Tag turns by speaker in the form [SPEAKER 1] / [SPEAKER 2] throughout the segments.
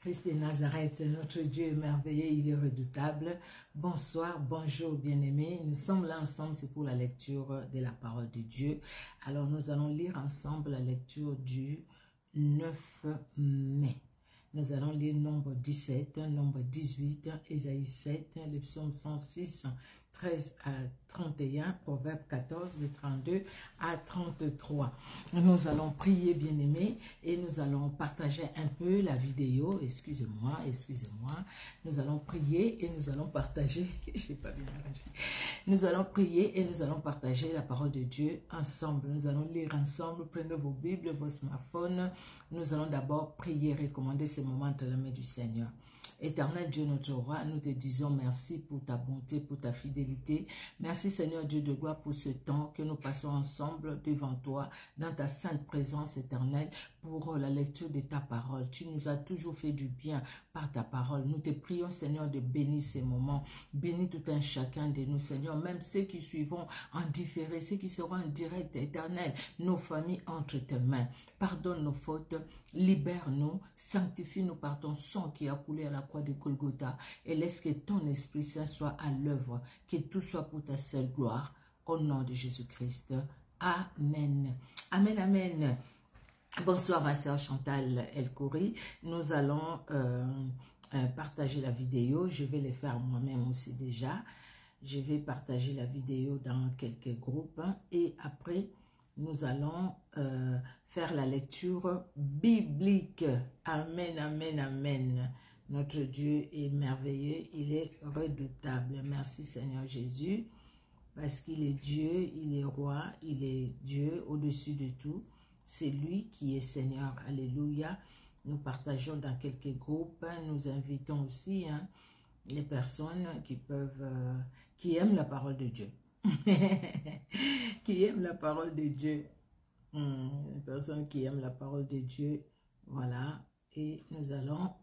[SPEAKER 1] Christ de Nazareth, notre Dieu est merveilleux, il est redoutable. Bonsoir, bonjour bien-aimés. Nous sommes là ensemble, c'est pour la lecture de la parole de Dieu. Alors nous allons lire ensemble la lecture du 9 mai. Nous allons lire Nombre 17, Nombre 18, Ésaïe 7, le psaume 106, 13 à 31, Proverbe 14, de 32 à 33. Nous allons prier, bien-aimés, et nous allons partager un peu la vidéo. Excusez-moi. Nous allons prier et nous allons partager. Je n'ai pas bien arrangé. Nous allons prier et nous allons partager la parole de Dieu ensemble. Nous allons lire ensemble. Prenez vos Bibles, vos smartphones. Nous allons d'abord prier, recommander ces moments entre les mains du Seigneur. Éternel Dieu notre roi, nous te disons merci pour ta bonté, pour ta fidélité. Merci Seigneur Dieu de gloire pour ce temps que nous passons ensemble devant toi, dans ta sainte présence éternelle, pour la lecture de ta parole. Tu nous as toujours fait du bien par ta parole. Nous te prions Seigneur de bénir ces moments. Bénis tout un chacun de nous Seigneur, même ceux qui suivront en différé, ceux qui seront en direct éternel, nos familles entre tes mains. Pardonne nos fautes, libère-nous, sanctifie-nous par ton sang qui a coulé à la croix de Golgotha et laisse que ton Esprit Saint soit à l'œuvre, que tout soit pour ta seule gloire. Au nom de Jésus-Christ. Amen. Amen, amen. Bonsoir ma sœur Chantal Elkouri. Nous allons partager la vidéo. Je vais le faire moi-même aussi déjà. Je vais partager la vidéo dans quelques groupes et après nous allons faire la lecture biblique. Amen, amen, amen. Notre Dieu est merveilleux, il est redoutable. Merci Seigneur Jésus, parce qu'il est Dieu, il est roi, il est Dieu au-dessus de tout. C'est lui qui est Seigneur. Alléluia. Nous partageons dans quelques groupes. Nous invitons aussi les personnes qui peuvent, qui aiment la parole de Dieu. Qui aiment la parole de Dieu. Les personnes qui aiment la parole de Dieu. Voilà. Et nous allons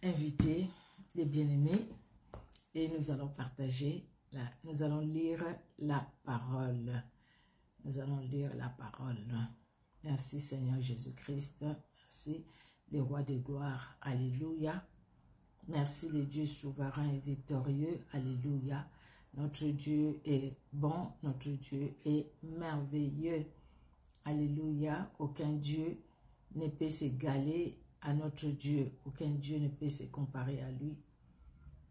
[SPEAKER 1] inviter les bien-aimés et nous allons partager, nous allons lire la parole. Nous allons lire la parole. Merci Seigneur Jésus-Christ. Merci le roi de gloire. Alléluia. Merci le Dieu souverain et victorieux. Alléluia. Notre Dieu est bon. Notre Dieu est merveilleux. Alléluia. Aucun Dieu ne peut s'égaler à notre Dieu. Aucun Dieu ne peut se comparer à lui.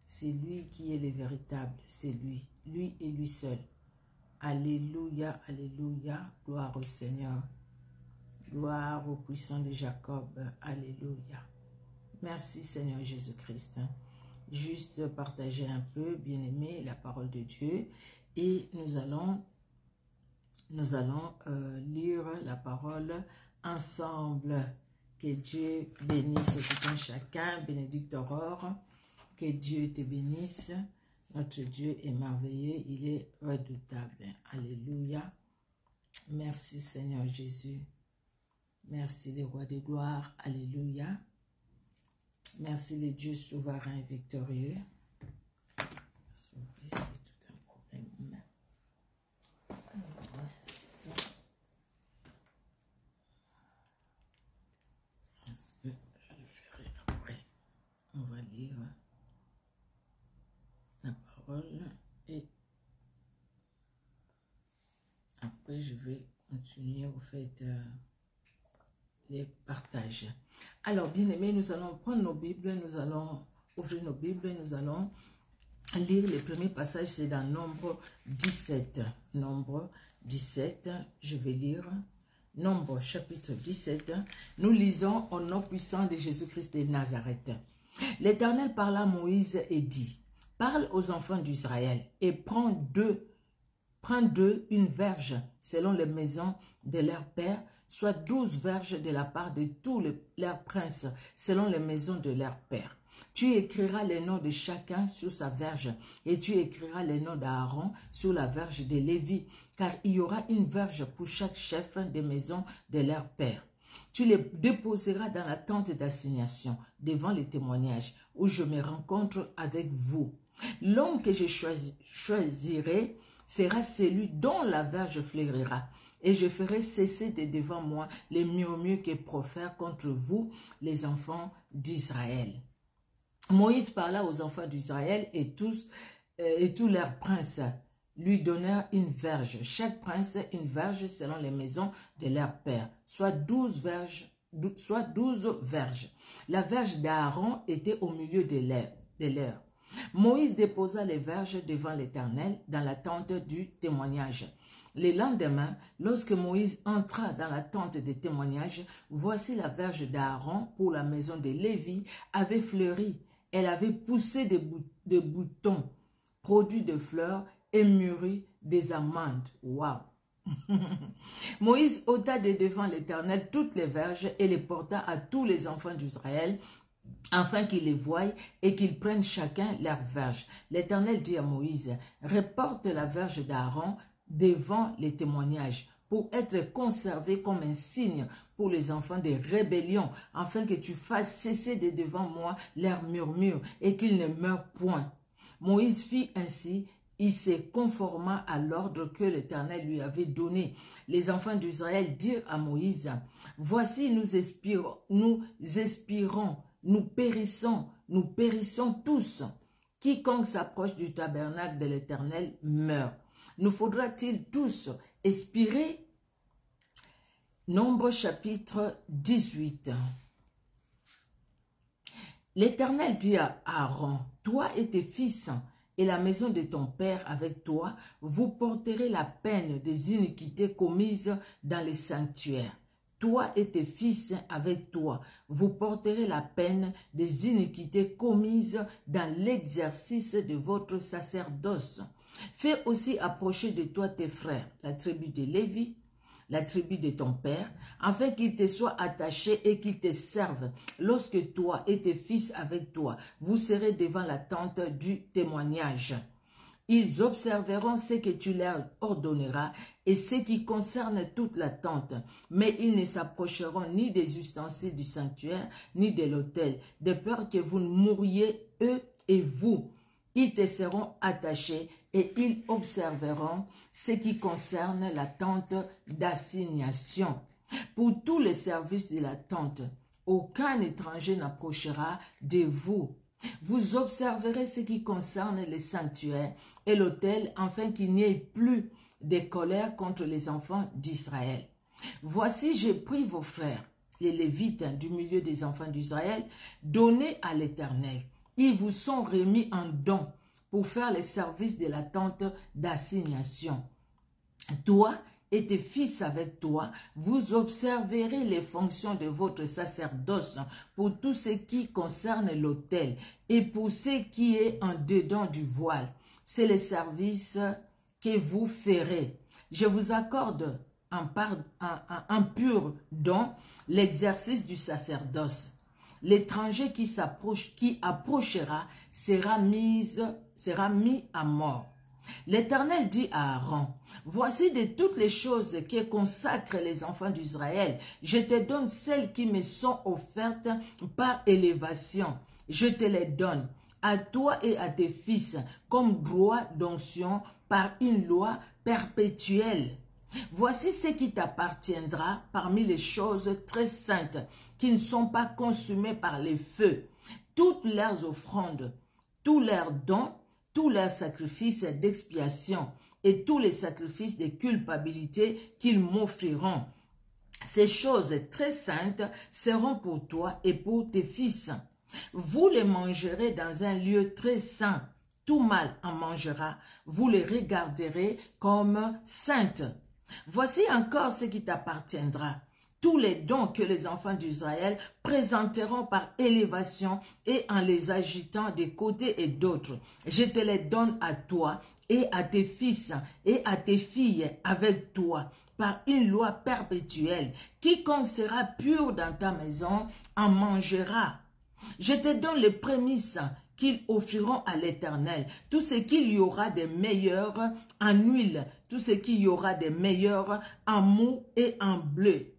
[SPEAKER 1] C'est lui qui est le véritable. C'est lui. Lui et lui seul. Alléluia, alléluia, gloire au Seigneur, gloire au puissant de Jacob, alléluia. Merci Seigneur Jésus-Christ. Juste partager un peu, bien-aimé, la parole de Dieu et nous allons lire la parole ensemble. Que Dieu bénisse tout un chacun, bénédicte Aurore, que Dieu te bénisse. Notre Dieu est merveilleux, il est redoutable. Alléluia. Merci Seigneur Jésus. Merci le roi de gloire. Alléluia. Merci le Dieu souverain et victorieux. C'est tout un problème. Est-ce que je le ferai après? On va lire la parole et après je vais continuer au fait les partages. Alors bien aimés, nous allons prendre nos Bibles, nous allons ouvrir nos Bibles, nous allons lire le premier passage, c'est dans Nombre 17. Nombre 17, je vais lire Nombre chapitre 17. Nous lisons au nom puissant de Jésus-Christ de Nazareth. L'Éternel parla à Moïse et dit: parle aux enfants d'Israël et prends d'eux une verge selon les maisons de leurs pères, soit 12 verges de la part de tous leurs princes selon les maisons de leurs pères. Tu écriras les noms de chacun sur sa verge et tu écriras les noms d'Aaron sur la verge de Lévi, car il y aura une verge pour chaque chef des maisons de leurs pères. Tu les déposeras dans la tente d'assignation devant le témoignage où je me rencontre avec vous. L'homme que je choisirai sera celui dont la verge fleurira. et je ferai cesser de devant moi les murmures qui profèrent contre vous, les enfants d'Israël. Moïse parla aux enfants d'Israël et tous leurs princes lui donnèrent une verge, chaque prince une verge selon les maisons de leur père, soit 12 verges. La verge d'Aaron était au milieu de leur. Moïse déposa les verges devant l'Éternel dans la tente du témoignage. Le lendemain, lorsque Moïse entra dans la tente de témoignage, voici la verge d'Aaron pour la maison de Lévi avait fleuri. Elle avait poussé des boutons, produit de fleurs et mûri des amandes. Waouh! Moïse ôta de devant l'Éternel toutes les verges et les porta à tous les enfants d'Israël, afin qu'ils les voient et qu'ils prennent chacun leur verge. L'Éternel dit à Moïse, reporte la verge d'Aaron devant les témoignages, pour être conservé comme un signe pour les enfants des rébellions, afin que tu fasses cesser de devant moi leurs murmures et qu'ils ne meurent point. Moïse fit ainsi. Il se conforma à l'ordre que l'Éternel lui avait donné. Les enfants d'Israël dirent à Moïse, « Voici, nous expirons, nous périssons tous. Quiconque s'approche du tabernacle de l'Éternel meurt. Nous faudra-t-il tous expirer ?» Nombre chapitre 18. L'Éternel dit à Aaron, « Toi et tes fils, et la maison de ton père avec toi, vous porterez la peine des iniquités commises dans les sanctuaires. Toi et tes fils avec toi, vous porterez la peine des iniquités commises dans l'exercice de votre sacerdoce. Fais aussi approcher de toi tes frères, la tribu de Lévi, la tribu de ton père, afin qu'ils te soient attachés et qu'ils te servent. Lorsque toi et tes fils avec toi, vous serez devant la tente du témoignage. Ils observeront ce que tu leur ordonneras et ce qui concerne toute la tente, mais ils ne s'approcheront ni des ustensiles du sanctuaire, ni de l'autel, de peur que vous ne mouriez eux et vous. Ils te seront attachés et ils observeront ce qui concerne la tente d'assignation. Pour tous les services de la tente, aucun étranger n'approchera de vous. Vous observerez ce qui concerne les sanctuaires et l'autel, afin qu'il n'y ait plus de colère contre les enfants d'Israël. Voici, j'ai pris vos frères, les Lévites du milieu des enfants d'Israël, donnés à l'Éternel. Ils vous sont remis en don pour faire les services de la tente d'assignation. Toi et tes fils avec toi, vous observerez les fonctions de votre sacerdoce pour tout ce qui concerne l'autel et pour ce qui est en dedans du voile. C'est le service que vous ferez. Je vous accorde en pur don l'exercice du sacerdoce. L'étranger qui approchera sera mis à mort. L'Éternel dit à Aaron, « Voici de toutes les choses qui consacrent les enfants d'Israël, je te donne celles qui me sont offertes par élévation. Je te les donne à toi et à tes fils comme droit d'onction par une loi perpétuelle. Voici ce qui t'appartiendra parmi les choses très saintes qui ne sont pas consumées par les feux, toutes leurs offrandes, tous leurs dons, tous leurs sacrifices d'expiation et tous les sacrifices de culpabilité qu'ils m'offriront. Ces choses très saintes seront pour toi et pour tes fils. Vous les mangerez dans un lieu très saint. Tout mâle en mangera. Vous les regarderez comme saintes. Voici encore ce qui t'appartiendra. Tous les dons que les enfants d'Israël présenteront par élévation et en les agitant de côté et d'autre, je te les donne à toi et à tes fils et à tes filles avec toi, par une loi perpétuelle. Quiconque sera pur dans ta maison en mangera. Je te donne les prémices qu'ils offriront à l'Éternel, tout ce qu'il y aura de meilleur en huile, tout ce qu'il y aura de meilleur en mou et en bleu.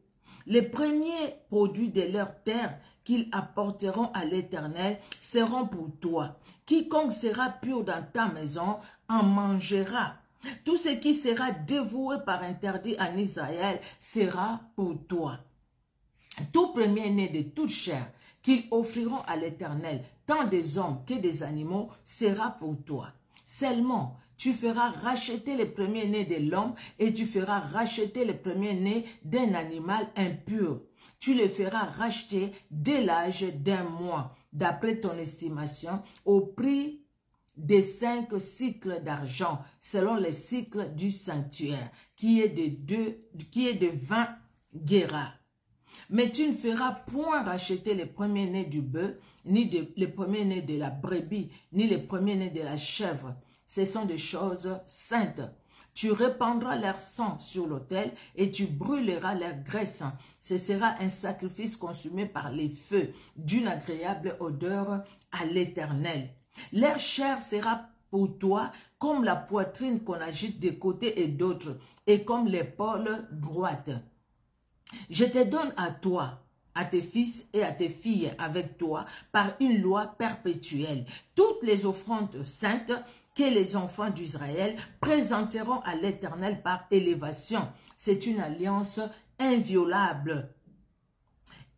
[SPEAKER 1] Les premiers produits de leur terre qu'ils apporteront à l'Éternel seront pour toi. Quiconque sera pur dans ta maison en mangera. Tout ce qui sera dévoué par interdit en Israël sera pour toi. Tout premier-né de toute chair qu'ils offriront à l'Éternel, tant des hommes que des animaux, sera pour toi. Seulement, tu feras racheter le premier-né de l'homme et tu feras racheter le premier-né d'un animal impur. Tu le feras racheter dès l'âge d'un mois, d'après ton estimation, au prix des 5 cycles d'argent, selon les cycles du sanctuaire, qui est de 20 guéras. Mais tu ne feras point racheter les premiers-nés du bœuf, ni les premiers-nés de la brebis, ni les premiers-nés de la chèvre. Ce sont des choses saintes. Tu répandras leur sang sur l'autel et tu brûleras leur graisse. Ce sera un sacrifice consumé par les feux, d'une agréable odeur à l'Éternel. Leur chair sera pour toi comme la poitrine qu'on agite de côté et d'autre, et comme l'épaule droite. Je te donne à toi, à tes fils et à tes filles avec toi, par une loi perpétuelle, toutes les offrandes saintes que les enfants d'Israël présenteront à l'Éternel par élévation. C'est une alliance inviolable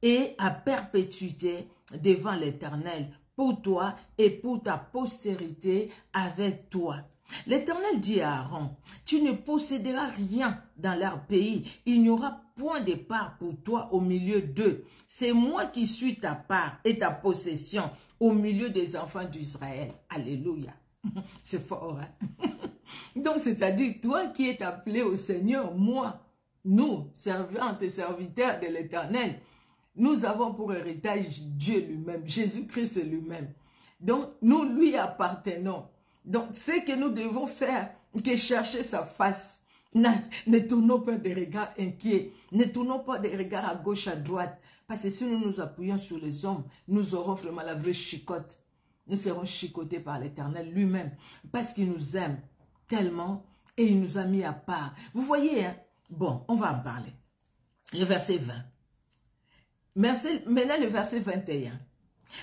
[SPEAKER 1] et à perpétuité devant l'Éternel, pour toi et pour ta postérité avec toi. L'Éternel dit à Aaron, tu ne posséderas rien dans leur pays, il n'y aura point de part pour toi au milieu d'eux. C'est moi qui suis ta part et ta possession au milieu des enfants d'Israël. Alléluia. C'est fort, hein? Donc, c'est-à-dire, toi qui es appelé au Seigneur, moi, nous, servantes et serviteurs de l'Éternel, nous avons pour héritage Dieu lui-même, Jésus-Christ lui-même. Donc, nous lui appartenons. Donc, ce que nous devons faire, que chercher sa face. Ne tournons pas des regards inquiets. Ne tournons pas des regards à gauche, à droite. Parce que si nous nous appuyons sur les hommes, nous aurons vraiment la vraie chicotte. Nous serons chicotés par l'Éternel lui-même. Parce qu'il nous aime tellement et il nous a mis à part. Vous voyez, hein? Bon, on va en parler. Le verset 20. Maintenant, le verset 21.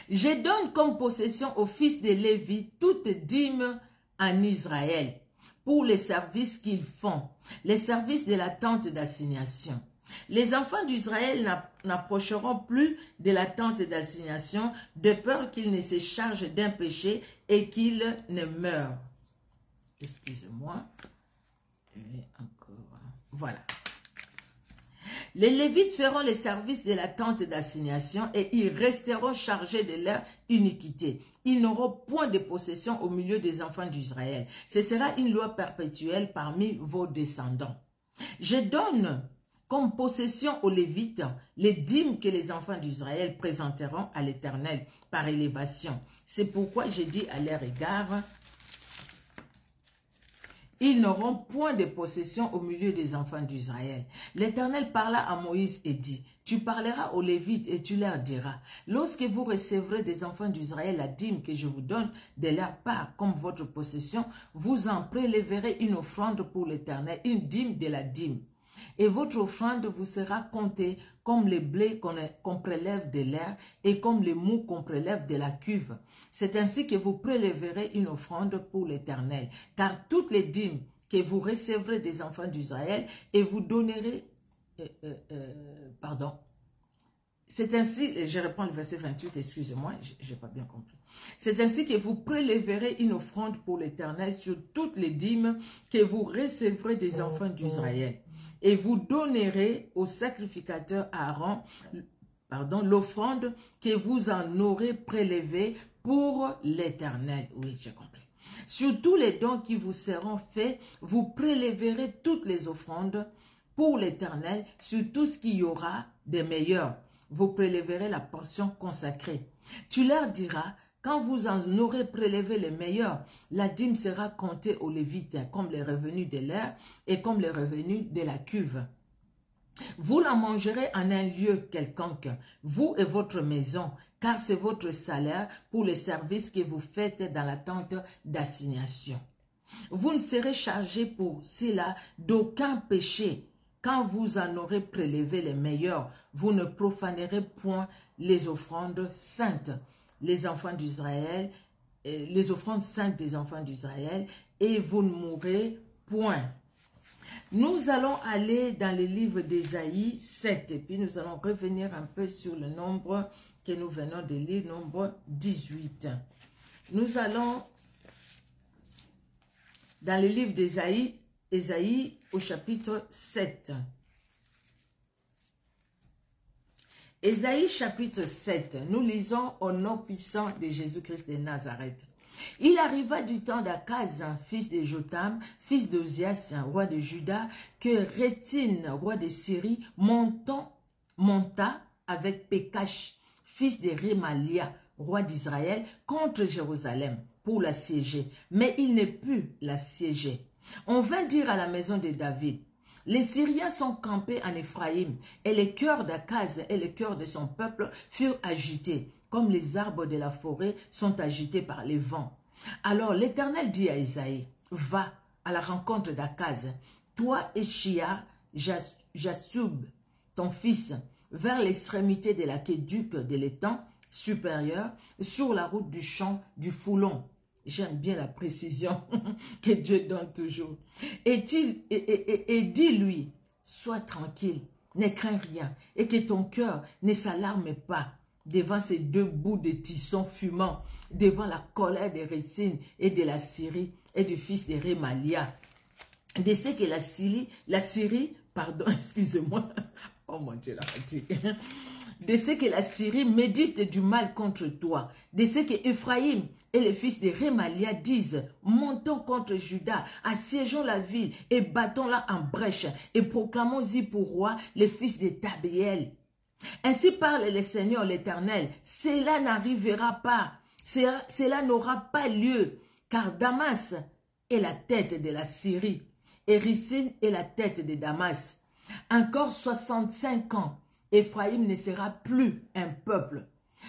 [SPEAKER 1] Je donne comme possession aux fils de Lévi toute dîme en Israël pour les services qu'ils font, les services de la tente d'assignation. Les enfants d'Israël n'approcheront plus de la tente d'assignation de peur qu'ils ne se chargent d'un péché et qu'ils ne meurent. Excusez-moi. Encore. Voilà. Les Lévites feront les services de la tente d'assignation et ils resteront chargés de leur iniquité. Ils n'auront point de possession au milieu des enfants d'Israël. Ce sera une loi perpétuelle parmi vos descendants. Je donne comme possession aux Lévites les dîmes que les enfants d'Israël présenteront à l'Éternel par élévation. C'est pourquoi j'ai dit à leur égard, ils n'auront point de possession au milieu des enfants d'Israël. L'Éternel parla à Moïse et dit, tu parleras aux Lévites et tu leur diras, lorsque vous recevrez des enfants d'Israël la dîme que je vous donne de leur part comme votre possession, vous en prélèverez une offrande pour l'Éternel, une dîme de la dîme. Et votre offrande vous sera comptée comme les blés qu'on prélève de l'air et comme les mous qu'on prélève de la cuve. C'est ainsi que vous prélèverez une offrande pour l'Éternel. Car toutes les dîmes que vous recevrez des enfants d'Israël et vous donnerez... C'est ainsi, je reprends le verset 28, excusez-moi, je n'ai pas bien compris. C'est ainsi que vous prélèverez une offrande pour l'Éternel sur toutes les dîmes que vous recevrez des enfants d'Israël. Et vous donnerez au sacrificateur Aaron l'offrande que vous en aurez prélevée pour l'Éternel. Oui, j'ai compris. Sur tous les dons qui vous seront faits, vous prélèverez toutes les offrandes pour l'Éternel sur tout ce qu'il y aura de meilleur. Vous prélèverez la portion consacrée. Tu leur diras, quand vous en aurez prélevé les meilleurs, la dîme sera comptée aux Lévites comme les revenus de l'air et comme les revenus de la cuve. Vous la mangerez en un lieu quelconque, vous et votre maison, car c'est votre salaire pour les services que vous faites dans la tente d'assignation. Vous ne serez chargé pour cela d'aucun péché. Quand vous en aurez prélevé les meilleurs, vous ne profanerez point les offrandes saintes. Les enfants d'Israël, les offrandes saintes des enfants d'Israël, et vous ne mourrez point. Nous allons aller dans le livre d'Ésaïe 7 et puis nous allons revenir un peu sur le nombre que nous venons de lire, nombre 18. Nous allons dans le livre d'Ésaïe, Ésaïe au chapitre 7. Ésaïe chapitre 7, nous lisons au nom puissant de Jésus-Christ de Nazareth. Il arriva du temps d'Akaz, fils de Jotam, fils d'Ozias, roi de Juda, que Rétine, roi de Syrie, monta avec Pékash, fils de Rémalia, roi d'Israël, contre Jérusalem pour l'assiéger. Mais il ne put l'assiéger. On vint dire à la maison de David, les Syriens sont campés en Éphraïm, et les cœurs d'Akaz et les cœurs de son peuple furent agités, comme les arbres de la forêt sont agités par les vents. Alors l'Éternel dit à Isaïe, va à la rencontre d'Akaz, toi et Shia, Jasub, ton fils, vers l'extrémité de l'aqueduc de l'étang supérieur, sur la route du champ du Foulon. J'aime bien la précision que Dieu donne toujours. Et dis-lui, sois tranquille, ne crains rien, et que ton cœur ne s'alarme pas devant ces deux bouts de tissons fumants, devant la colère des Récines et de la Syrie et du fils de Rémalia. De ce que la Syrie, pardon, excusez-moi, oh mon Dieu, la fatigue. De ce que la Syrie médite du mal contre toi, de ce que Ephraïm et les fils de Rémalia disent, montons contre Juda, assiégeons la ville et battons-la en brèche et proclamons-y pour roi les fils de Tabéel. Ainsi parle le Seigneur l'Éternel, cela n'arrivera pas, cela n'aura pas lieu, car Damas est la tête de la Syrie et Ricine est la tête de Damas. Encore 65 ans, Éphraïm ne sera plus un peuple.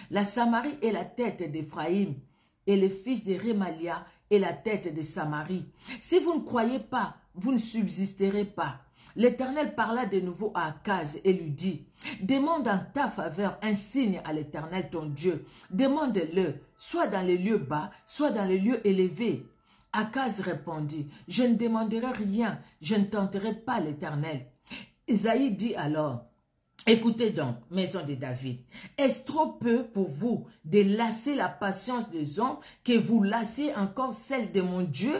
[SPEAKER 1] La Samarie est la tête d'Éphraïm et le fils de Rémalia est la tête de Samarie. Si vous ne croyez pas, vous ne subsisterez pas. L'Éternel parla de nouveau à Akaz et lui dit, demande en ta faveur un signe à l'Éternel ton Dieu. Demande-le, soit dans les lieux bas, soit dans les lieux élevés. Akaz répondit, je ne demanderai rien, je ne tenterai pas l'Éternel. Isaïe dit alors, écoutez donc, maison de David, est-ce trop peu pour vous de lasser la patience des hommes que vous lassiez encore celle de mon Dieu?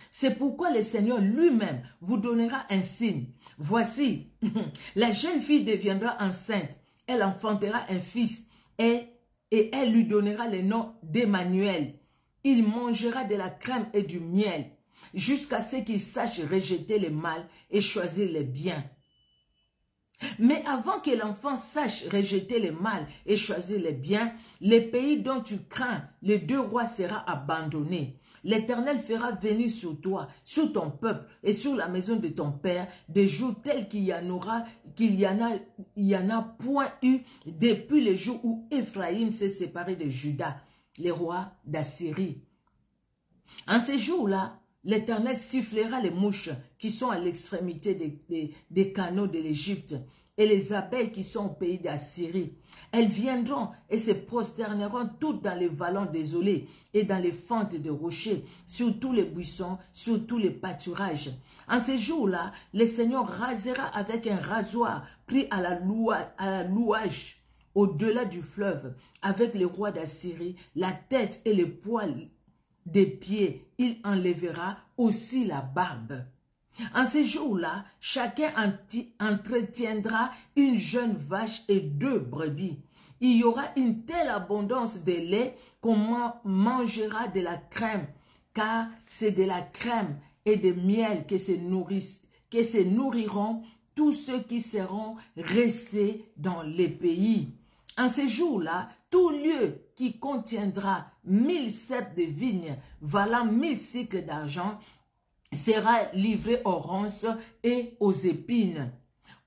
[SPEAKER 1] C'est pourquoi le Seigneur lui-même vous donnera un signe. Voici, la jeune fille deviendra enceinte, elle enfantera un fils et elle lui donnera le nom d'Emmanuel. Il mangera de la crème et du miel jusqu'à ce qu'il sache rejeter le mal et choisir le bien. Mais avant que l'enfant sache rejeter le mal et choisir le bien, le pays dont tu crains les deux rois sera abandonné. L'Éternel fera venir sur toi, sur ton peuple et sur la maison de ton père des jours tels qu'il y en a point eu depuis le jour où Éphraïm s'est séparé de Juda, les rois d'Assyrie. En ces jours-là, l'Éternel sifflera les mouches qui sont à l'extrémité des canaux de l'Égypte et les abeilles qui sont au pays d'Assyrie. Elles viendront et se prosterneront toutes dans les vallons désolés et dans les fentes de rochers, sur tous les buissons, sur tous les pâturages. En ces jours-là, le Seigneur rasera avec un rasoir pris à la louage au-delà du fleuve, avec les rois d'Assyrie, la tête et les poils des pieds, il enlèvera aussi la barbe. En ces jours-là, chacun entretiendra une jeune vache et 2 brebis. Il y aura une telle abondance de lait qu'on mangera de la crème, car c'est de la crème et de miel que se nourriront tous ceux qui seront restés dans les pays. En ces jours-là, tout lieu qui contiendra 1000 ceps de vigne valant 1000 cycles d'argent sera livré aux ronces et aux épines.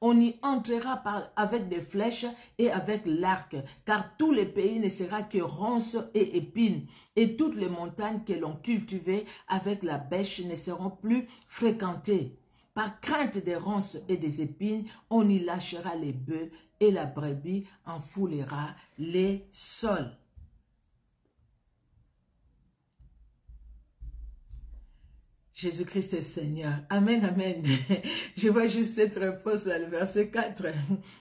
[SPEAKER 1] On y entrera avec des flèches et avec l'arc, car tout le pays ne sera que ronces et épines, et toutes les montagnes que l'on cultivait avec la bêche ne seront plus fréquentées. Par crainte des ronces et des épines, on y lâchera les bœufs et la brebis en foulera les sols. Jésus-Christ est Seigneur. Amen, amen. Je vois juste cette réponse là, le verset 4,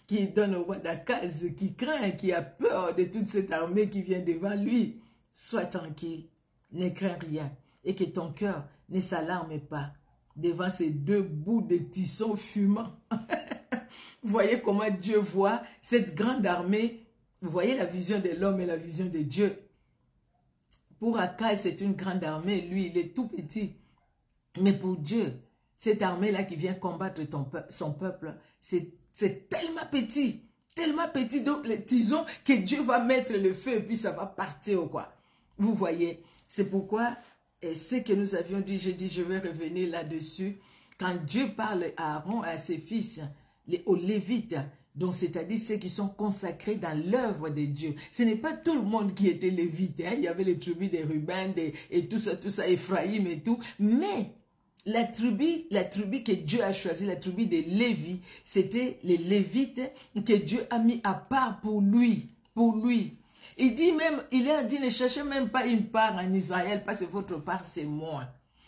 [SPEAKER 1] qui donne au roi d'Akaz, qui craint, qui a peur de toute cette armée qui vient devant lui. Sois tranquille, ne crains rien, et que ton cœur ne s'alarme pas devant ces deux bouts de tissons fumants. Vous voyez comment Dieu voit cette grande armée. Vous voyez la vision de l'homme et la vision de Dieu. Pour Akaz, c'est une grande armée. Lui, il est tout petit. Mais pour Dieu, cette armée-là qui vient combattre son peuple, c'est tellement petit, donc les tisons que Dieu va mettre le feu et puis ça va partir, quoi. Vous voyez, c'est pourquoi, et ce que nous avions dit, j'ai dit, je vais revenir là-dessus, quand Dieu parle à Aaron et à ses fils, aux Lévites, donc c'est-à-dire ceux qui sont consacrés dans l'œuvre de Dieu. Ce n'est pas tout le monde qui était lévite, hein? Il y avait les tribus des Ruben et tout ça, Ephraïm et tout, mais la tribu que Dieu a choisie, la tribu des Lévi, c'était les Lévites que Dieu a mis à part pour lui. Il dit même, il a dit, ne cherchez même pas une part en Israël, parce que votre part, c'est moi.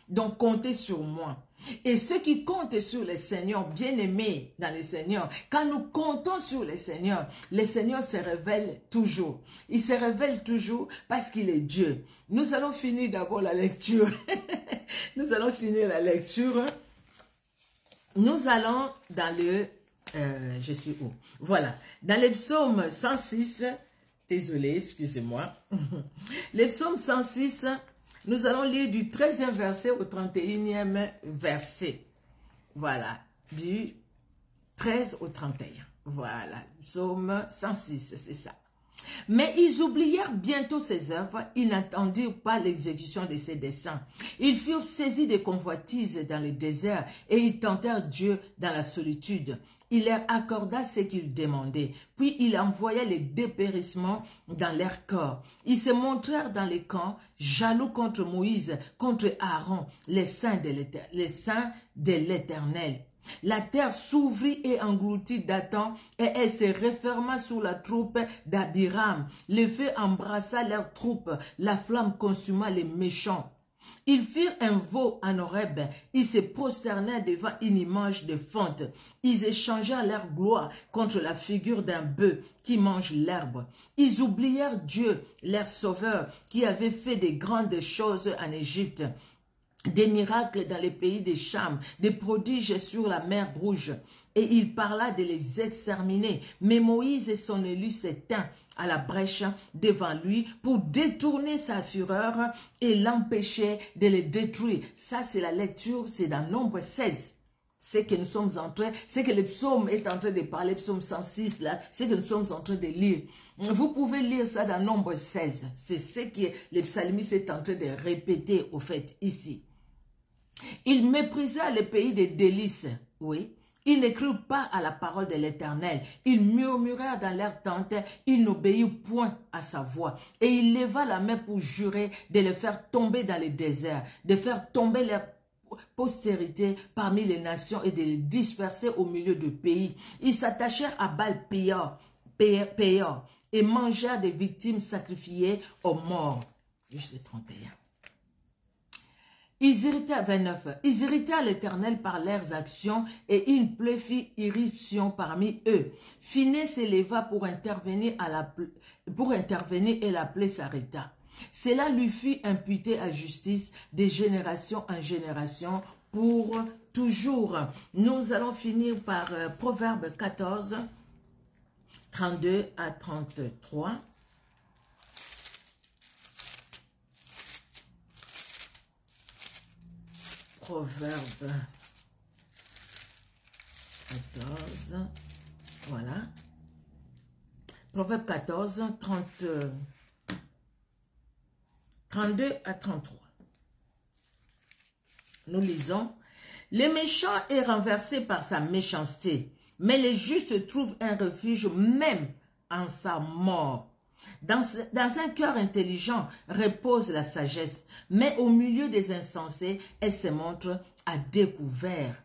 [SPEAKER 1] Donc, comptez sur moi. Et ceux qui comptent sur le Seigneur, bien-aimés dans le Seigneur, quand nous comptons sur le Seigneur se révèle toujours. Il se révèle toujours parce qu'il est Dieu. Nous allons finir d'abord la lecture. Nous allons finir la lecture. Nous allons dans le... je suis où? Voilà. Dans le psaume 106, désolé, excusez-moi. Le psaume 106... Nous allons lire du 13e verset au 31e verset. Voilà, du 13 au 31. Voilà, psaume 106, c'est ça. Mais ils oublièrent bientôt ses œuvres, ils n'attendirent pas l'exécution de ses desseins. Ils furent saisis de convoitises dans le désert et ils tentèrent Dieu dans la solitude. Il leur accorda ce qu'ils demandaient, puis il envoya les dépérissements dans leur corps. Ils se montrèrent dans les camps, jaloux contre Moïse, contre Aaron, les saints de l'Éternel. La terre s'ouvrit et engloutit Dathan, et elle se referma sous la troupe d'Abiram. Le feu embrassa leurs troupes, la flamme consuma les méchants. Ils firent un veau en Horeb, ils se prosternèrent devant une image de fonte. Ils échangèrent leur gloire contre la figure d'un bœuf qui mange l'herbe. Ils oublièrent Dieu, leur sauveur, qui avait fait de grandes choses en Égypte. Des miracles dans les pays des Cham, des prodiges sur la mer Rouge. Et il parla de les exterminer. Mais Moïse et son élu s'éteinrent à la brèche devant lui pour détourner sa fureur et l'empêcher de les détruire. Ça, c'est la lecture, c'est dans Nombre 16. C'est que nous sommes en train, c'est que le psaume est en train de parler, psaume 106 là, c'est que nous sommes en train de lire. Vous pouvez lire ça dans Nombre 16. C'est ce que le psalmiste est en train de répéter au fait ici. Ils méprisaient le pays des délices, oui. Ils ne crurent pas à la parole de l'Éternel. Ils murmurèrent dans leur tente. Ils n'obéirent point à sa voix. Et il leva la main pour jurer de les faire tomber dans le désert, de faire tomber leur postérité parmi les nations et de les disperser au milieu du pays. Ils s'attachèrent à Baal-Péor et mangèrent des victimes sacrifiées aux morts. Juste 31. Ils irritèrent, 29, ils irritèrent l'Éternel par leurs actions et une plaie fit irruption parmi eux. Phinées s'éleva pour intervenir et la plaie s'arrêta. Cela lui fut imputé à justice de génération en génération pour toujours. Nous allons finir par Proverbe 14, 32 à 33. Proverbe 14, voilà. Proverbe 14, 32 à 33. Nous lisons. Le méchant est renversé par sa méchanceté, mais les justes trouvent un refuge même en sa mort. Dans un cœur intelligent repose la sagesse, mais au milieu des insensés, elle se montre à découvert.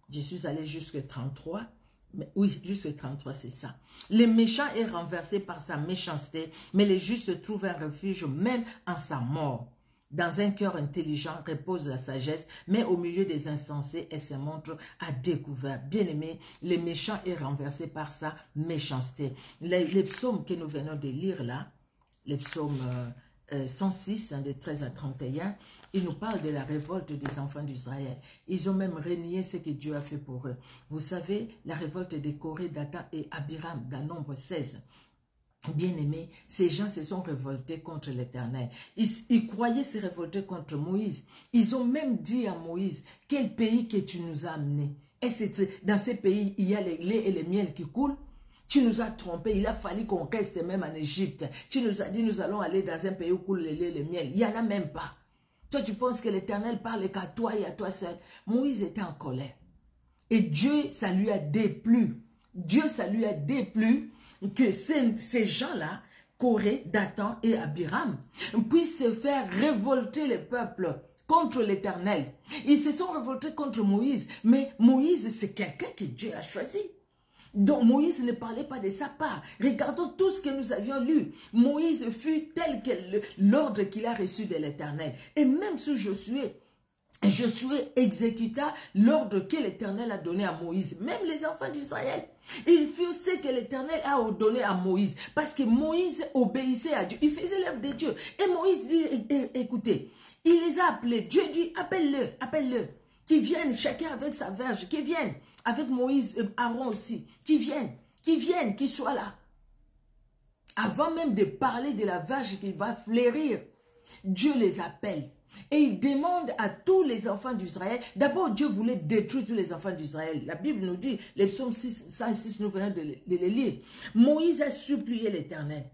[SPEAKER 1] Je suis allé jusqu'à 33. Mais oui, jusqu'à 33, c'est ça. Le méchant est renversé par sa méchanceté, mais les justes trouvent un refuge même en sa mort. Dans un cœur intelligent repose la sagesse, mais au milieu des insensés, elle se montre à découvert. Bien-aimé, le méchant est renversé par sa méchanceté. Les psaumes que nous venons de lire là, les psaumes 106, de 13 à 31, ils nous parlent de la révolte des enfants d'Israël. Ils ont même renié ce que Dieu a fait pour eux. Vous savez, la révolte de Corée, Dathan et Abiram, dans Nombre 16. Bien-aimés, ces gens se sont révoltés contre l'Éternel. Ils croyaient se révolter contre Moïse. Ils ont même dit à Moïse, quel pays que tu nous as amené? Dans ces pays, il y a les lait et les miel qui coulent. Tu nous as trompés, il a fallu qu'on reste même en Égypte. Tu nous as dit, nous allons aller dans un pays où coule le lait et le miel. Il n'y en a même pas. Toi, tu penses que l'Éternel parle qu'à toi et à toi seul. Moïse était en colère. Et Dieu, ça lui a déplu. Dieu, ça lui a déplu que ces gens-là, Corée, Dathan et Abiram, puissent se faire révolter le peuple contre l'Éternel. Ils se sont révoltés contre Moïse, mais Moïse, c'est quelqu'un que Dieu a choisi. Donc Moïse ne parlait pas de sa part. Regardons tout ce que nous avions lu. Moïse fut tel que l'ordre qu'il a reçu de l'Éternel. Et même sur Josué exécuta l'ordre que l'Éternel a donné à Moïse. Même les enfants d'Israël. Ils furent ce que l'Éternel a donné à Moïse. Parce que Moïse obéissait à Dieu. Il faisait l'œuvre de Dieu. Et Moïse dit, écoutez, il les a appelés. Dieu dit, appelle-le, appelle-le. Qu'ils viennent, chacun avec sa verge, qu'ils viennent. Avec Moïse et Aaron aussi. Qu'ils viennent, qu'ils soient là. Avant même de parler de la verge qui va fleurir, Dieu les appelle. Et il demande à tous les enfants d'Israël, d'abord Dieu voulait détruire tous les enfants d'Israël. La Bible nous dit, les psaumes 106, nous venons de les lire. Moïse a supplié l'Éternel.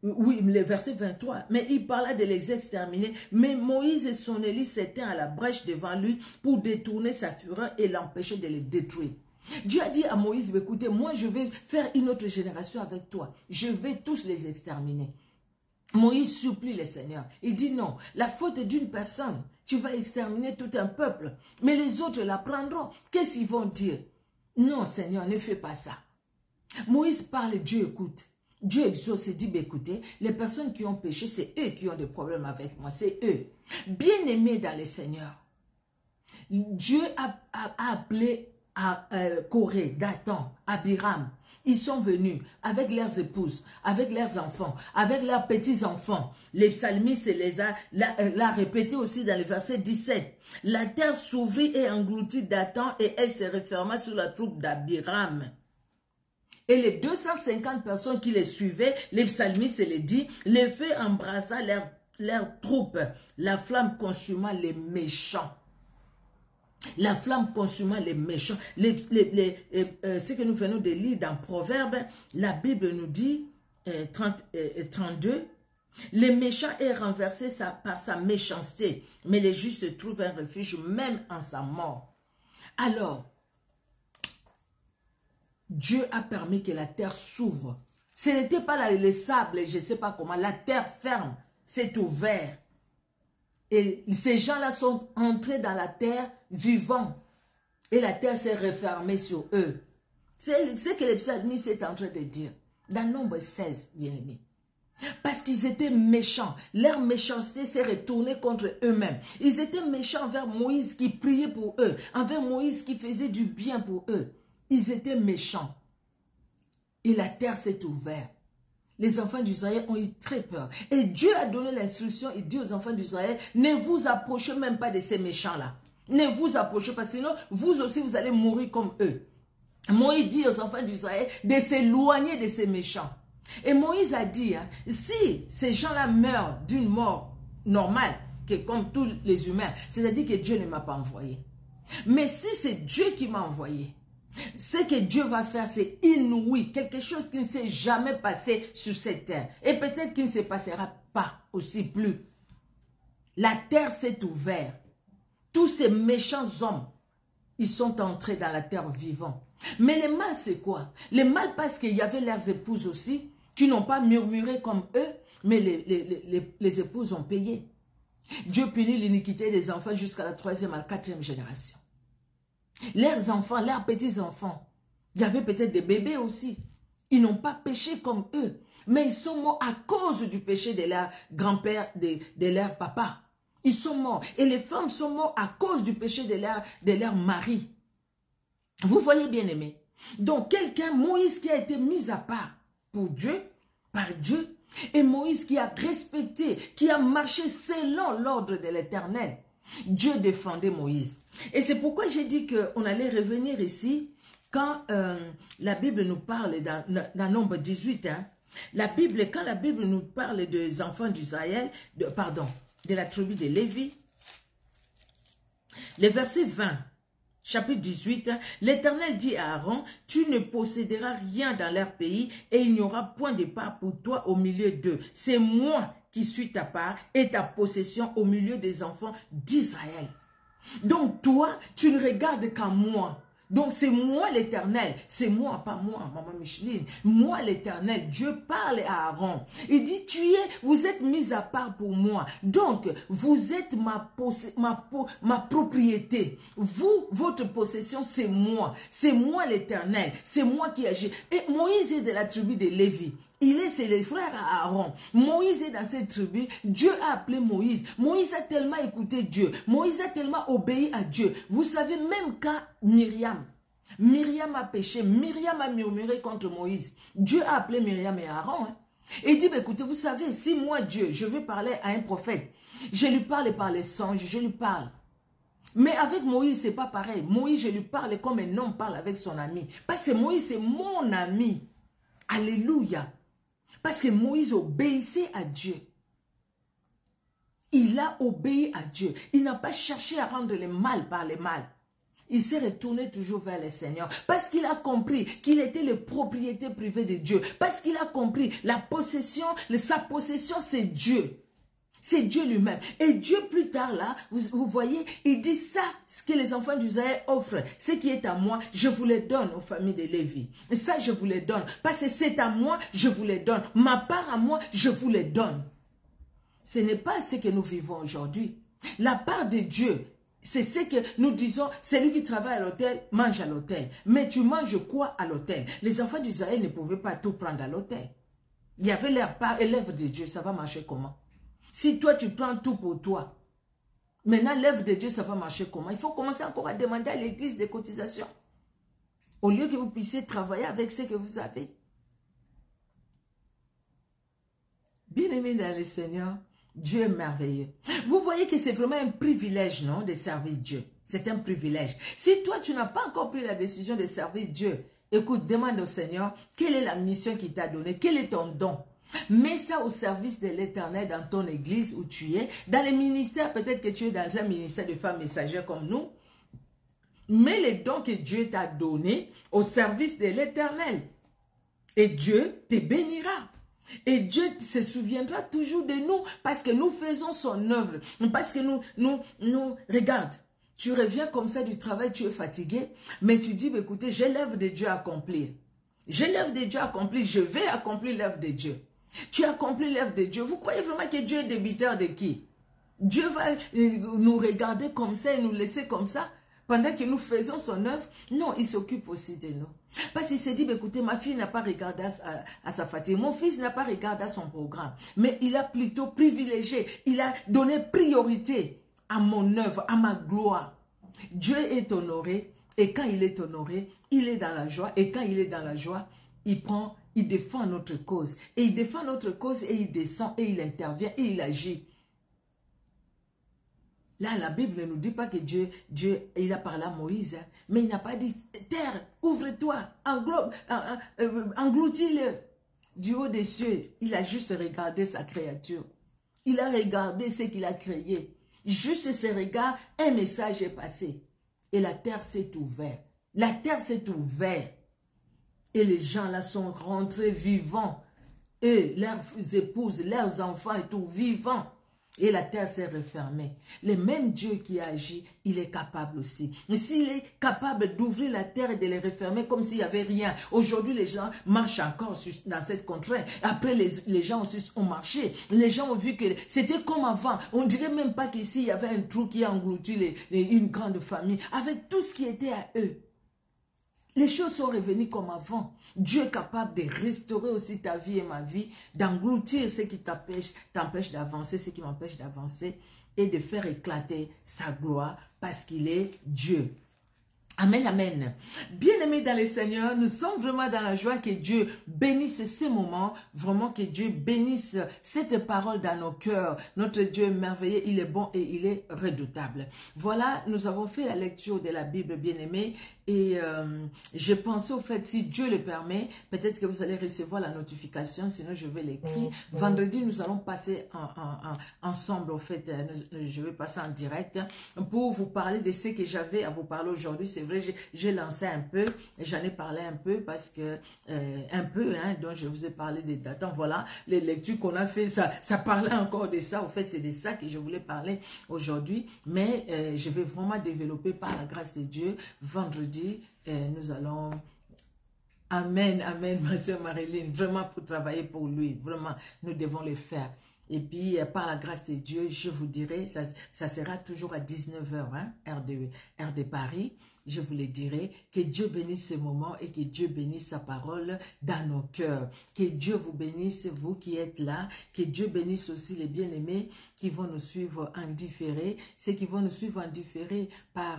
[SPEAKER 1] Oui, le verset 23, mais il parla de les exterminer. Mais Moïse et son Élie s'étaient à la brèche devant lui pour détourner sa fureur et l'empêcher de les détruire. Dieu a dit à Moïse, écoutez, moi je vais faire une autre génération avec toi. Je vais tous les exterminer. Moïse supplie le Seigneur. Il dit non, la faute d'une personne, tu vas exterminer tout un peuple. Mais les autres la prendront. Qu'est-ce qu'ils vont dire? Non, Seigneur, ne fais pas ça. Moïse parle, Dieu écoute. Dieu exauce et dit, écoutez, les personnes qui ont péché, c'est eux qui ont des problèmes avec moi, c'est eux. Bien-aimés dans le Seigneur, Dieu a appelé à Corée, Dathan, Abiram. Ils sont venus avec leurs épouses, avec leurs enfants, avec leurs petits-enfants. Les psalmistes l'a répété aussi dans le verset 17. La terre s'ouvrit et engloutit Dathan et elle se referma sur la troupe d'Abiram. Et les 250 personnes qui les suivaient, les psalmistes les dit, le feu embrassa leurs troupes. La flamme consuma les méchants. La flamme consuma les méchants. Ce que nous venons de lire dans Proverbes, la Bible nous dit, 32, le méchant est renversé par sa méchanceté, mais les justes trouvent un refuge même en sa mort. Alors, Dieu a permis que la terre s'ouvre. Ce n'était pas le sable, je ne sais pas comment, la terre ferme, c'est ouvert. Et ces gens-là sont entrés dans la terre vivants. Et la terre s'est refermée sur eux. C'est ce que les psalmistes sont en train de dire. Dans Nombre 16, bien-aimés. Parce qu'ils étaient méchants. Leur méchanceté s'est retournée contre eux-mêmes. Ils étaient méchants envers Moïse qui priait pour eux. Envers Moïse qui faisait du bien pour eux. Ils étaient méchants. Et la terre s'est ouverte. Les enfants d'Israël ont eu très peur. Et Dieu a donné l'instruction, il dit aux enfants d'Israël, ne vous approchez même pas de ces méchants-là. Ne vous approchez pas, sinon vous aussi vous allez mourir comme eux. Moïse dit aux enfants d'Israël de s'éloigner de ces méchants. Et Moïse a dit, hein, si ces gens-là meurent d'une mort normale, que comme tous les humains, c'est-à-dire que Dieu ne m'a pas envoyé. Mais si c'est Dieu qui m'a envoyé, ce que Dieu va faire, c'est inouï, quelque chose qui ne s'est jamais passé sur cette terre. Et peut-être qu'il ne se passera pas aussi plus. La terre s'est ouverte. Tous ces méchants hommes, ils sont entrés dans la terre vivant. Mais le mal, c'est quoi? Le mal, parce qu'il y avait leurs épouses aussi, qui n'ont pas murmuré comme eux, mais les épouses ont payé. Dieu punit l'iniquité des enfants jusqu'à la 3e à la 4e génération. Leurs enfants, leurs petits-enfants, il y avait peut-être des bébés aussi. Ils n'ont pas péché comme eux. Mais ils sont morts à cause du péché de leur grand-père, de leur papa. Ils sont morts. Et les femmes sont mortes à cause du péché de leur mari. Vous voyez, bien aimé. Donc, quelqu'un, Moïse, qui a été mis à part pour Dieu, par Dieu, et Moïse qui a respecté, qui a marché selon l'ordre de l'Éternel. Dieu défendait Moïse. Et c'est pourquoi j'ai dit qu'on allait revenir ici, quand la Bible nous parle dans Nombre 18, hein, quand la Bible nous parle des enfants d'Israël, de la tribu de Lévi, le verset 20, chapitre 18, l'Éternel dit à Aaron, tu ne posséderas rien dans leur pays et il n'y aura point de part pour toi au milieu d'eux. C'est moi qui suis ta part et ta possession au milieu des enfants d'Israël. Donc toi, tu ne regardes qu'à moi. Donc c'est moi l'Éternel, c'est moi, pas moi, maman Micheline, moi l'Éternel. Dieu parle à Aaron. Il dit, vous êtes mis à part pour moi. Donc vous êtes ma propriété. Vous, votre possession, c'est moi l'Éternel, c'est moi qui agis. Et Moïse est de la tribu de Lévi. C'est les frères à Aaron. Moïse est dans cette tribu. Dieu a appelé Moïse. Moïse a tellement écouté Dieu. Moïse a tellement obéi à Dieu. Vous savez, même quand Myriam a péché, Myriam a murmuré contre Moïse. Dieu a appelé Myriam et Aaron. Hein. Et il dit, écoutez, vous savez, si moi, Dieu, je veux parler à un prophète, je lui parle par les songes, je lui parle. Mais avec Moïse, c'est pas pareil. Moïse, je lui parle comme un homme parle avec son ami. Parce que Moïse, c'est mon ami. Alléluia. Parce que Moïse obéissait à Dieu. Il a obéi à Dieu. Il n'a pas cherché à rendre le mal par le mal. Il s'est retourné toujours vers le Seigneur. Parce qu'il a compris qu'il était le propriété privée de Dieu. Parce qu'il a compris sa possession, c'est Dieu. C'est Dieu lui-même. Et Dieu, plus tard, là, vous voyez, il dit ça, ce que les enfants d'Israël offrent, ce qui est à moi, je vous le donne aux familles de Lévi. Et ça, je vous le donne. Parce que c'est à moi, je vous le donne. Ma part à moi, je vous le donne. Ce n'est pas ce que nous vivons aujourd'hui. La part de Dieu, c'est ce que nous disons, celui qui travaille à l'hôtel, mange à l'hôtel. Mais tu manges quoi à l'hôtel? Les enfants d'Israël ne pouvaient pas tout prendre à l'hôtel. Il y avait leur part et l'œuvre de Dieu, ça va marcher comment? Si toi, tu prends tout pour toi, maintenant, l'œuvre de Dieu, ça va marcher comment? Il faut commencer encore à demander à l'église des cotisations. Au lieu que vous puissiez travailler avec ce que vous avez. Bien-aimé dans le Seigneur, Dieu est merveilleux. Vous voyez que c'est vraiment un privilège, non, de servir Dieu. C'est un privilège. Si toi, tu n'as pas encore pris la décision de servir Dieu, écoute, demande au Seigneur, quelle est la mission qu'il t'a donnée? Quel est ton don? Mets ça au service de l'Éternel dans ton église où tu es. Dans les ministères, peut-être que tu es dans un ministère de femmes messagères comme nous. Mets les dons que Dieu t'a donnés au service de l'Éternel. Et Dieu te bénira. Et Dieu se souviendra toujours de nous parce que nous faisons son œuvre. Parce que nous regarde. Tu reviens comme ça du travail, tu es fatigué. Mais tu dis, écoutez, j'ai l'œuvre de Dieu à accomplir. J'ai l'œuvre de Dieu à accomplir. Je vais accomplir l'œuvre de Dieu. Tu accomplis l'œuvre de Dieu. Vous croyez vraiment que Dieu est débiteur de qui? Dieu va nous regarder comme ça et nous laisser comme ça pendant que nous faisons son œuvre? Non, il s'occupe aussi de nous. Parce qu'il s'est dit, écoutez, ma fille n'a pas regardé à sa fatigue. Mon fils n'a pas regardé à son programme. Mais il a plutôt privilégié. Il a donné priorité à mon œuvre, à ma gloire. Dieu est honoré. Et quand il est honoré, il est dans la joie. Et quand il est dans la joie, il défend notre cause. Et il défend notre cause et il descend et il intervient et il agit. Là, la Bible ne nous dit pas que Dieu, il a parlé à Moïse, hein, mais il n'a pas dit, terre, ouvre-toi, engloutis-le. Du haut des cieux, il a juste regardé sa créature. Il a regardé ce qu'il a créé. Juste ce regard, un message est passé. Et la terre s'est ouverte. La terre s'est ouverte. Et les gens là sont rentrés vivants. Et leurs épouses, leurs enfants et tout, vivants. Et la terre s'est refermée. Le même Dieu qui a agi, il est capable aussi. Et s'il est capable d'ouvrir la terre et de les refermer comme s'il n'y avait rien. Aujourd'hui, les gens marchent encore dans cette contrée. Après, les gens aussi ont marché. Les gens ont vu que c'était comme avant. On ne dirait même pas qu'ici, il y avait un trou qui a englouti une grande famille. Avec tout ce qui était à eux. Les choses sont revenues comme avant. Dieu est capable de restaurer aussi ta vie et ma vie, d'engloutir ce qui t'empêche d'avancer, ce qui m'empêche d'avancer et de faire éclater sa gloire parce qu'il est Dieu. Amen, amen. Bien-aimés dans le Seigneur, nous sommes vraiment dans la joie que Dieu bénisse ces moments, vraiment que Dieu bénisse cette parole dans nos cœurs. Notre Dieu est merveilleux, il est bon et il est redoutable. Voilà, nous avons fait la lecture de la Bible, bien-aimés, et j'ai pensé au fait, si Dieu le permet, peut-être que vous allez recevoir la notification, sinon je vais l'écrire. Vendredi, nous allons passer ensemble, au fait, je vais passer en direct pour vous parler de ce que j'avais à vous parler aujourd'hui. C'est vrai, j'ai lancé un peu, j'en ai parlé un peu parce que, donc je vous ai parlé des dates. Voilà, les lectures qu'on a fait, ça parlait encore de ça. Au fait, c'est de ça que je voulais parler aujourd'hui, mais je vais vraiment développer par la grâce de Dieu. Vendredi, nous allons... Amen, amen, ma sœur Marilyn, vraiment pour travailler pour lui, vraiment, nous devons le faire. Et puis, par la grâce de Dieu, je vous dirai, ça sera toujours à 19 h, hein, heure de Paris. Je vous le dirai, que Dieu bénisse ce moment et que Dieu bénisse sa parole dans nos cœurs. Que Dieu vous bénisse, vous qui êtes là. Que Dieu bénisse aussi les bien-aimés qui vont nous suivre en différé. Ceux qui vont nous suivre en différé par...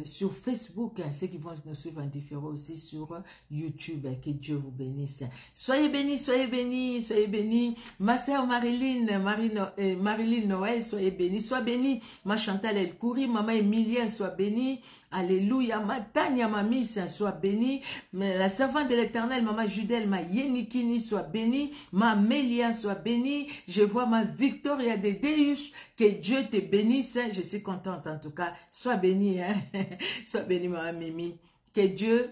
[SPEAKER 1] sur Facebook, ceux qui vont nous suivre en différé aussi sur YouTube, que Dieu vous bénisse. Soyez bénis, soyez bénis, soyez bénis. Ma sœur Marilyn, Marilyn Noël, soyez bénis. Sois bénie, ma Chantal El Kouri, maman Emilienne, sois bénie. Alléluia, ma Tania, ma Miss, soit bénie. Mais la servante de l'Éternel, maman Judel, ma Yenikini, soit bénie. Ma Mélia, soit bénie. Je vois ma Victoria de Deus. Que Dieu te bénisse. Je suis contente en tout cas. Sois bénie, hein. Sois bénie, maman Mimi. Que Dieu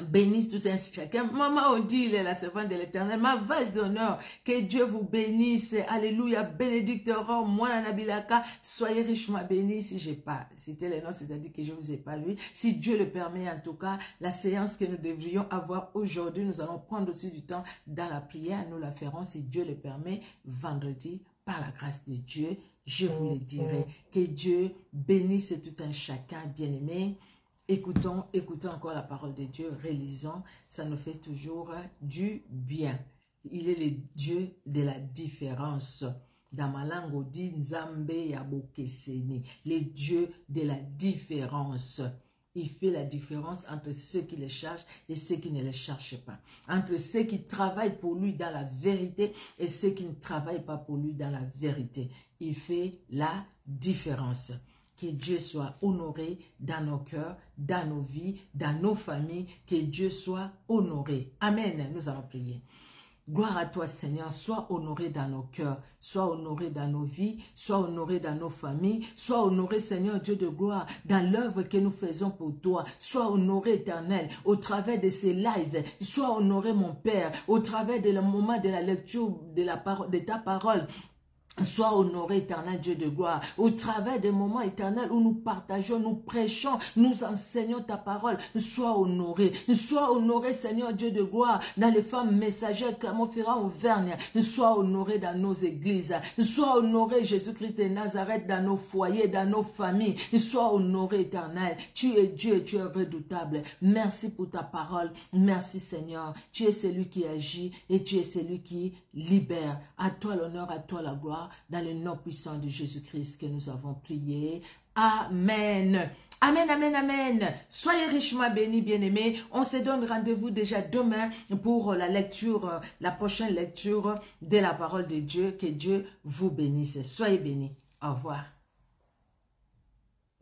[SPEAKER 1] bénisse tous ainsi chacun. Maman Odile, la servante de l'Éternel, ma vase d'honneur, que Dieu vous bénisse. Alléluia, bénédicte Rome, moi Nabilaka, soyez richement bénis. Si j'ai pas cité les noms, c'est-à-dire que je vous ai pas vu. Si Dieu le permet, en tout cas, la séance que nous devrions avoir aujourd'hui, nous allons prendre aussi du temps dans la prière. Nous la ferons, si Dieu le permet, vendredi, par la grâce de Dieu. Je vous le dirai. Que Dieu bénisse tout un chacun, bien-aimé. Écoutons encore la parole de Dieu, relisons, ça nous fait toujours du bien. Il est le Dieu de la différence. Dans ma langue, on dit Nzambe Yabokeseni, le Dieu de la différence. Il fait la différence entre ceux qui le cherchent et ceux qui ne le cherchent pas. Entre ceux qui travaillent pour lui dans la vérité et ceux qui ne travaillent pas pour lui dans la vérité. Il fait la différence. Que Dieu soit honoré dans nos cœurs, dans nos vies, dans nos familles. Que Dieu soit honoré. Amen. Nous allons prier. Gloire à toi, Seigneur. Sois honoré dans nos cœurs. Sois honoré dans nos vies. Sois honoré dans nos familles. Sois honoré, Seigneur Dieu de gloire, dans l'œuvre que nous faisons pour toi. Sois honoré, Éternel, au travers de ces lives. Sois honoré, mon Père, au travers de le moment de la lecture de ta parole. Sois honoré, éternel Dieu de gloire, au travers des moments éternels où nous partageons, nous prêchons, nous enseignons ta parole. Sois honoré, Seigneur Dieu de gloire, dans les femmes messagères, Clermont-Ferrand, Auvergne. Sois honoré dans nos églises. Sois honoré, Jésus-Christ de Nazareth, dans nos foyers, dans nos familles. Sois honoré, éternel. Tu es Dieu, tu es redoutable. Merci pour ta parole. Merci, Seigneur. Tu es celui qui agit et tu es celui qui libère. À toi l'honneur, à toi la gloire. Dans le nom puissant de Jésus-Christ que nous avons prié. Amen. Amen, amen, amen. Soyez richement bénis, bien-aimés. On se donne rendez-vous déjà demain pour la lecture, la prochaine lecture de la parole de Dieu. Que Dieu vous bénisse. Soyez bénis. Au revoir.